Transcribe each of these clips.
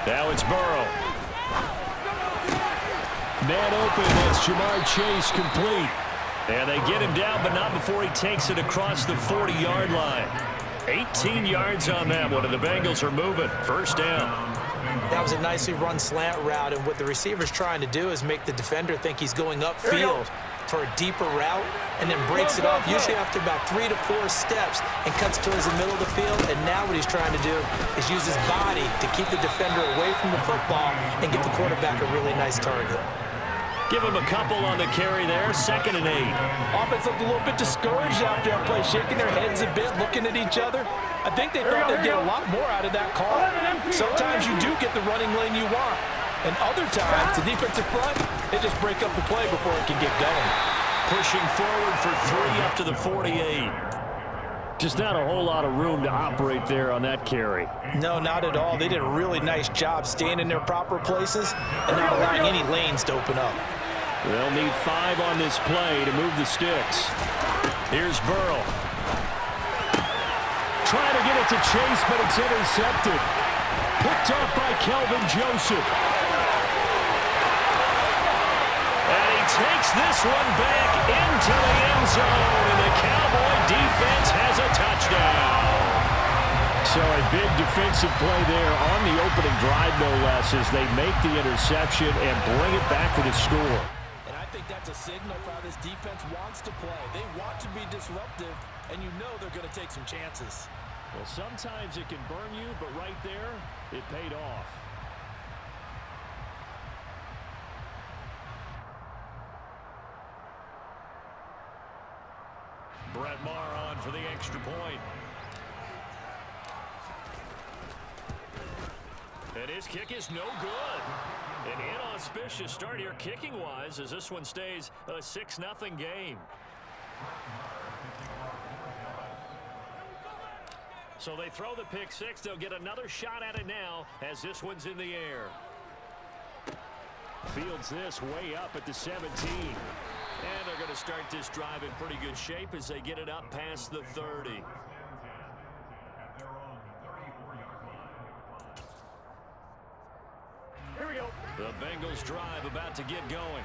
Now it's Burrow. Man open, that's Jamar Chase complete. And they get him down, but not before he takes it across the 40-yard line. 18 yards on that one, and the Bengals are moving. First down. That was a nicely run slant route, and what the receiver's trying to do is make the defender think he's going upfield for a deeper route, and then breaks it off, usually after about 3 to 4 steps, and cuts towards the middle of the field. And now what he's trying to do is use his body to keep the defender away from the football and give the quarterback a really nice target. Give him a couple on the carry there, 2nd and 8. Offense looked a little bit discouraged after that play, shaking their heads a bit, looking at each other. I think they thought they'd get a lot more out of that call. Sometimes you do get the running lane you want, and other times, the defensive front, they just break up the play before it can get going. Pushing forward for 3 up to the 48. Just not a whole lot of room to operate there on that carry. No, not at all. They did a really nice job staying in their proper places and not allowing any lanes to open up. They'll need 5 on this play to move the sticks. Here's Burrow. Trying to get it to Chase, but it's intercepted. Picked up by Kelvin Joseph. And he takes this one back into the end zone, and the Cowboy defense has a touchdown. So a big defensive play there on the opening drive, no less, as they make the interception and bring it back for the score. And I think that's a signal for how this defense wants to play. They want to be disruptive, and you know they're going to take some chances. Well, sometimes it can burn you, but right there, it paid off. Brett Maher on for the extra point. And his kick is no good. An inauspicious start here kicking-wise as this one stays a 6-0 game. So they throw the pick six. They'll get another shot at it now as this one's in the air. Fields this way up at the 17. And they're going to start this drive in pretty good shape as they get it up past the 30. Here we go. The Bengals drive about to get going.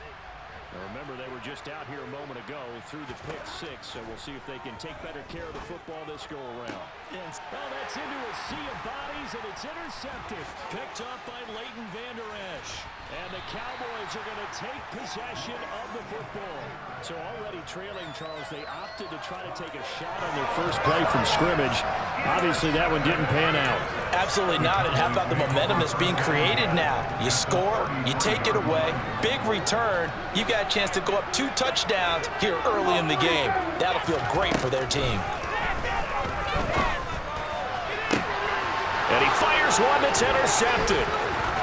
Now remember, they were just out here a moment ago through the pick six, so we'll see if they can take better care of the football this go around. Well, that's into a sea of bodies, and it's intercepted. Picked up by Leighton Vander Esch. And the Cowboys are going to take possession of the football. So already trailing, Charles, they opted to try to take a shot on their first play from scrimmage. Obviously, that one didn't pan out. Absolutely not. And how about the momentum that's being created now? You score, you take it away, big return. You got a chance to go up 2 touchdowns here early in the game. That'll feel great for their team. And he fires one that's intercepted.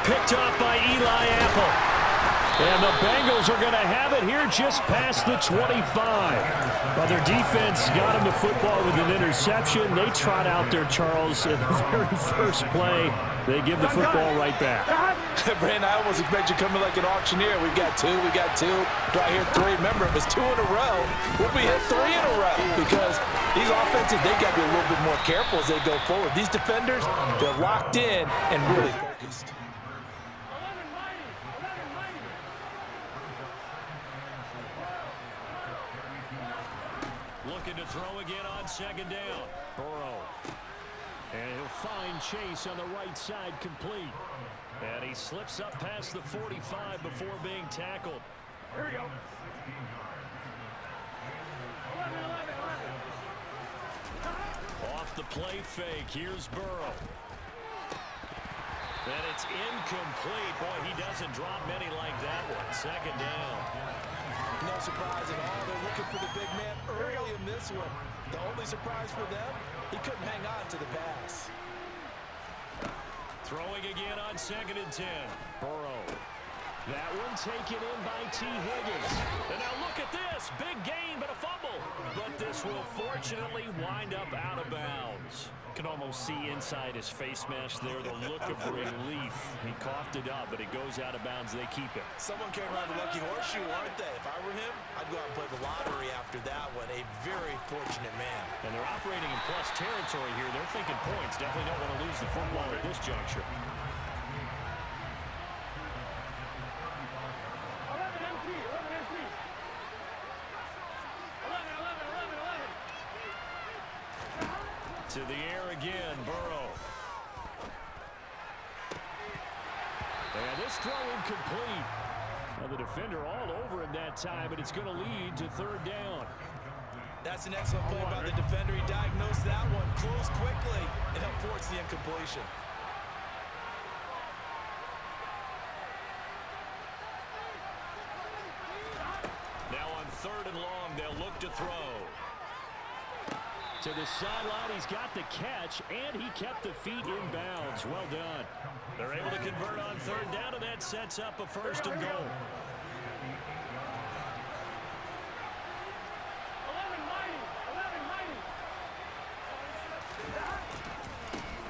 Picked off by Eli Apple. And the Bengals are going to have it here just past the 25. But their defense got them the football with an interception. They trot out there, Charles, in the very first play. They give the football right back. Brandon, I almost expect you coming like an auctioneer. We've got 2, we got 2. Do I hear 3? Remember, it was 2 in a row. We'll be hit 3 in a row because these offenses, they got to be a little bit more careful as they go forward. These defenders, they're locked in and really focused. Looking to throw again on 2nd down. Burrow. And he'll find Chase on the right side complete. And he slips up past the 45 before being tackled. Here we go. Off the play fake. Here's Burrow. And it's incomplete. Boy, he doesn't drop many like that one. 2nd down. No surprise at all. They're looking for the big man early in this one. The only surprise for them, he couldn't hang on to the pass. Throwing again on 2nd and 10. Burrow. That one taken in by T. Higgins. And now look at this. Big gain, but a fumble. But this will fortunately wind up out of bounds. Can almost see inside his face mask there the look of relief. He coughed it up, but it goes out of bounds. They keep it. Someone came around the lucky horseshoe, aren't they? If I were him, I'd go out and play the lottery after that one. A very fortunate man. And they're operating in plus territory here. They're thinking points. Definitely don't want to lose the football at this juncture. To the air again, Burrow. And this throw incomplete. Now the defender all over him that time, and it's going to lead to third down. That's an excellent play by the defender. He diagnosed that one, closed quickly, and helped force the incompletion. Now on third and long, they'll look to throw. To the sideline, he's got the catch, and he kept the feet in bounds. Well done. They're able to convert on third down, and that sets up a first and goal.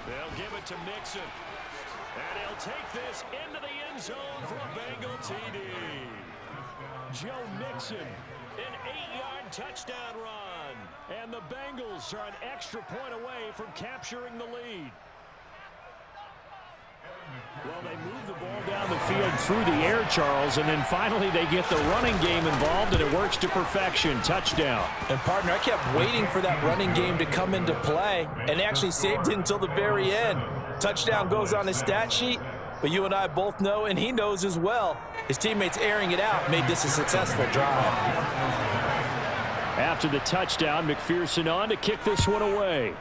They'll give it to Mixon. And he'll take this into the end zone for a Bengal TD. Joe Mixon, an 8-yard touchdown run. And the Bengals are an extra point away from capturing the lead. Well, they move the ball down the field through the air, Charles, and then finally they get the running game involved, and it works to perfection. Touchdown. And, partner, I kept waiting for that running game to come into play, and actually saved it until the very end. Touchdown goes on his stat sheet, but you and I both know, and he knows as well, his teammates airing it out made this a successful drive. After the touchdown, McPherson on to kick this one away.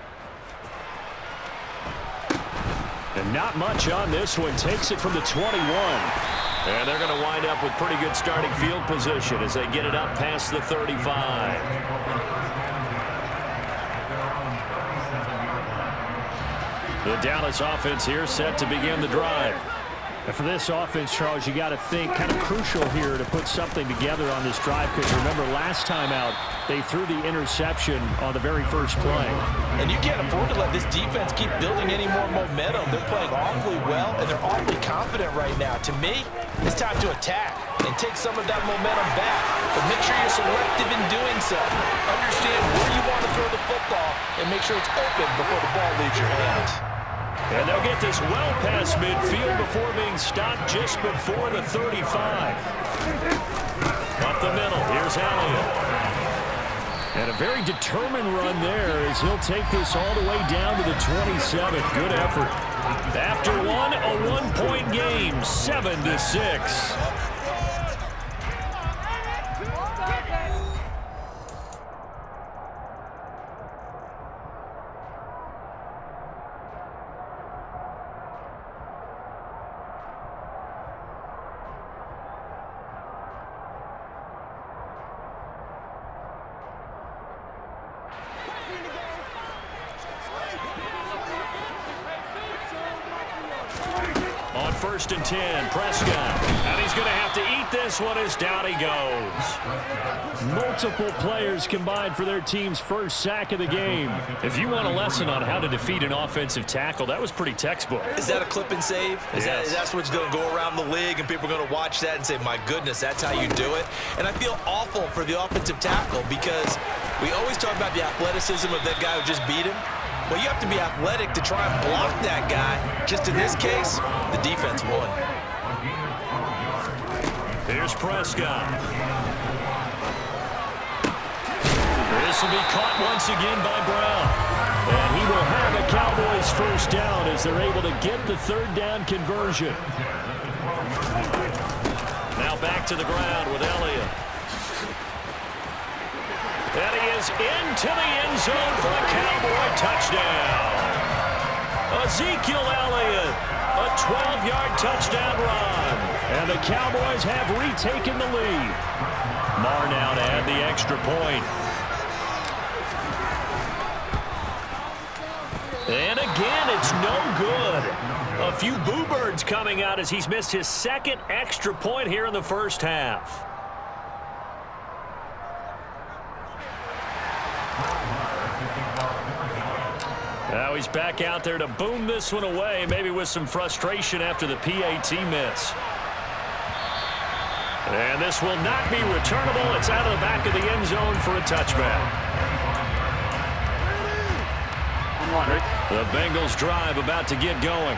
And not much on this one. Takes it from the 21. And they're going to wind up with pretty good starting field position as they get it up past the 35. The Dallas offense here set to begin the drive. And for this offense, Charles, you got to think kind of crucial here to put something together on this drive, because remember last time out they threw the interception on the very first play. And you can't afford to let this defense keep building any more momentum. They're playing awfully well, and they're awfully confident right now. To me, it's time to attack and take some of that momentum back. But make sure you're selective in doing so. Understand where you want to throw the football and make sure it's open before the ball leaves your hands. And they'll get this well past midfield before being stopped just before the 35. Up the middle, here's Elliott. And a very determined run there as he'll take this all the way down to the 27. Good effort. After one, a one-point game, 7-6. On 1st and 10, Prescott. And he's going to have to eat this one as down he goes. Multiple players combined for their team's first sack of the game. If you want a lesson on how to defeat an offensive tackle, that was pretty textbook. Is that a clip and save? Yes. That's what's going to go around the league, and people are going to watch that and say, my goodness, that's how you do it? And I feel awful for the offensive tackle because we always talk about the athleticism of that guy who just beat him. Well, you have to be athletic to try and block that guy. Just in this case, the defense won. Here's Prescott. This will be caught once again by Brown. And he will have a Cowboys first down as they're able to get the third down conversion. Now back to the ground with Elliott. And he is into the end zone for a Cowboy touchdown. Ezekiel Elliott, a 12-yard touchdown run. And the Cowboys have retaken the lead. Marr now to add the extra point. And again, it's no good. A few boo birds coming out as he's missed his second extra point here in the first half. Now he's back out there to boom this one away, maybe with some frustration after the PAT miss. And this will not be returnable. It's out of the back of the end zone for a touchback. The Bengals drive about to get going.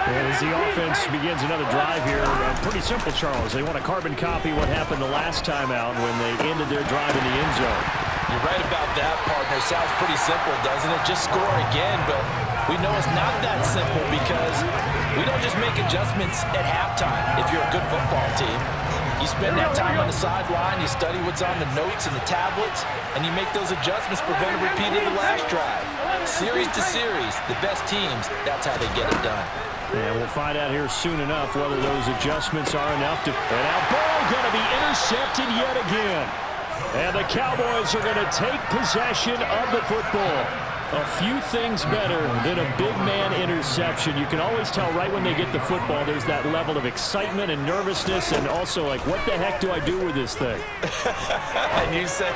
And as the offense begins another drive here, pretty simple, Charles. They want to carbon copy what happened the last time out when they ended their drive in the end zone. You're right about that, partner. Sounds pretty simple, doesn't it? Just score again, but we know it's not that simple because we don't just make adjustments at halftime if you're a good football team. You spend that time on the sideline, you study what's on the notes and the tablets, and you make those adjustments, prevent a repeat of the last drive. Series to series, the best teams, that's how they get it done. And we'll find out here soon enough whether those adjustments are enough to... And now ball going to be intercepted yet again. And the Cowboys are going to take possession of the football. A few things better than a big man interception. You can always tell right when they get the football, there's that level of excitement and nervousness and also like, what the heck do I do with this thing? And you say,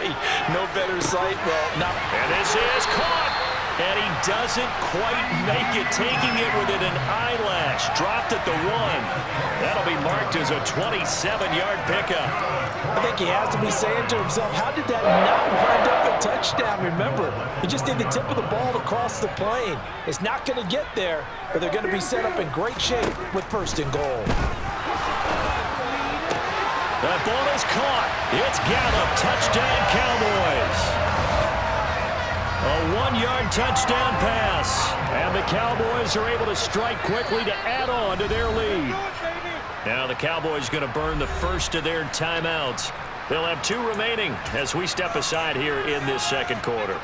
no better sight? Well, no. And this is caught. And he doesn't quite make it, taking it within an eyelash. Dropped at the 1. That'll be marked as a 27-yard pickup. I think he has to be saying to himself, how did that not wind up a touchdown? Remember, you just need the tip of the ball to cross the plane. It's not going to get there, but they're going to be set up in great shape with 1st and goal. That ball is caught. It's Gallup. Touchdown, Cowboys. A 1-yard touchdown pass. And the Cowboys are able to strike quickly to add on to their lead. Now the Cowboys going to burn the first of their timeouts. They'll have 2 remaining as we step aside here in this second quarter.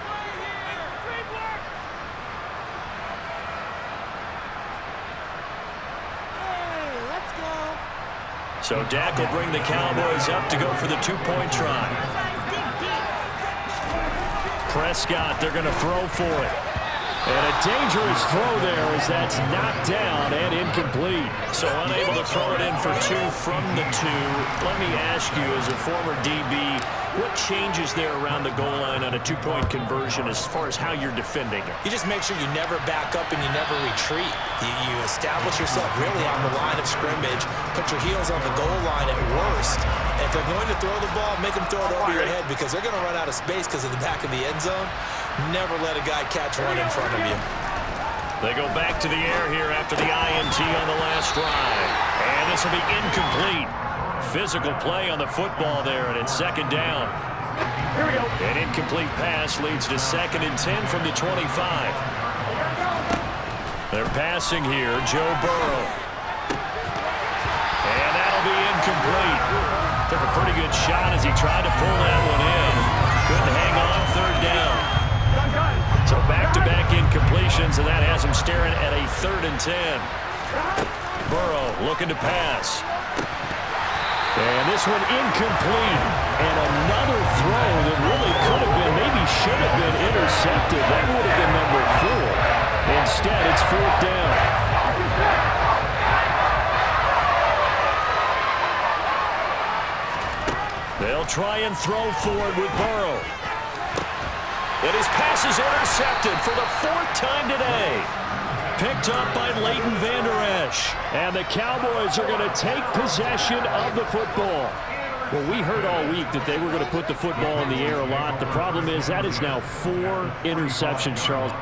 So Dak will bring the Cowboys up to go for the 2-point try. Prescott, they're going to throw for it. And a dangerous throw there as that's knocked down and incomplete. So unable to throw it in for 2 from the 2. Let me ask you, as a former DB, what changes there around the goal line on a 2-point conversion as far as how you're defending it? You just make sure you never back up and you never retreat. You establish yourself really on the line of scrimmage, put your heels on the goal line at worst. And if they're going to throw the ball, make them throw it over your head because they're going to run out of space because of the back of the end zone. Never let a guy catch one in front of you. They go back to the air here after the INT on the last drive. And this will be incomplete. Physical play on the football there, and it's 2nd down. Here we go. An incomplete pass leads to 2nd and 10 from the 25. They're passing here, Joe Burrow. And that'll be incomplete. Took a pretty good shot as he tried to pull that one in. Couldn't hang on, 3rd down. So back-to-back incompletions, and that has him staring at a 3rd and 10. Burrow looking to pass. And this one incomplete. And another throw that really could have been, maybe should have been intercepted. That would have been number 4. Instead, it's 4th down. They'll try and throw for it with Burrow. And his pass is intercepted for the 4th time today. Picked up by Leighton Vander Esch. And the Cowboys are going to take possession of the football. Well, we heard all week that they were going to put the football in the air a lot. The problem is that is now 4 interceptions, Charles.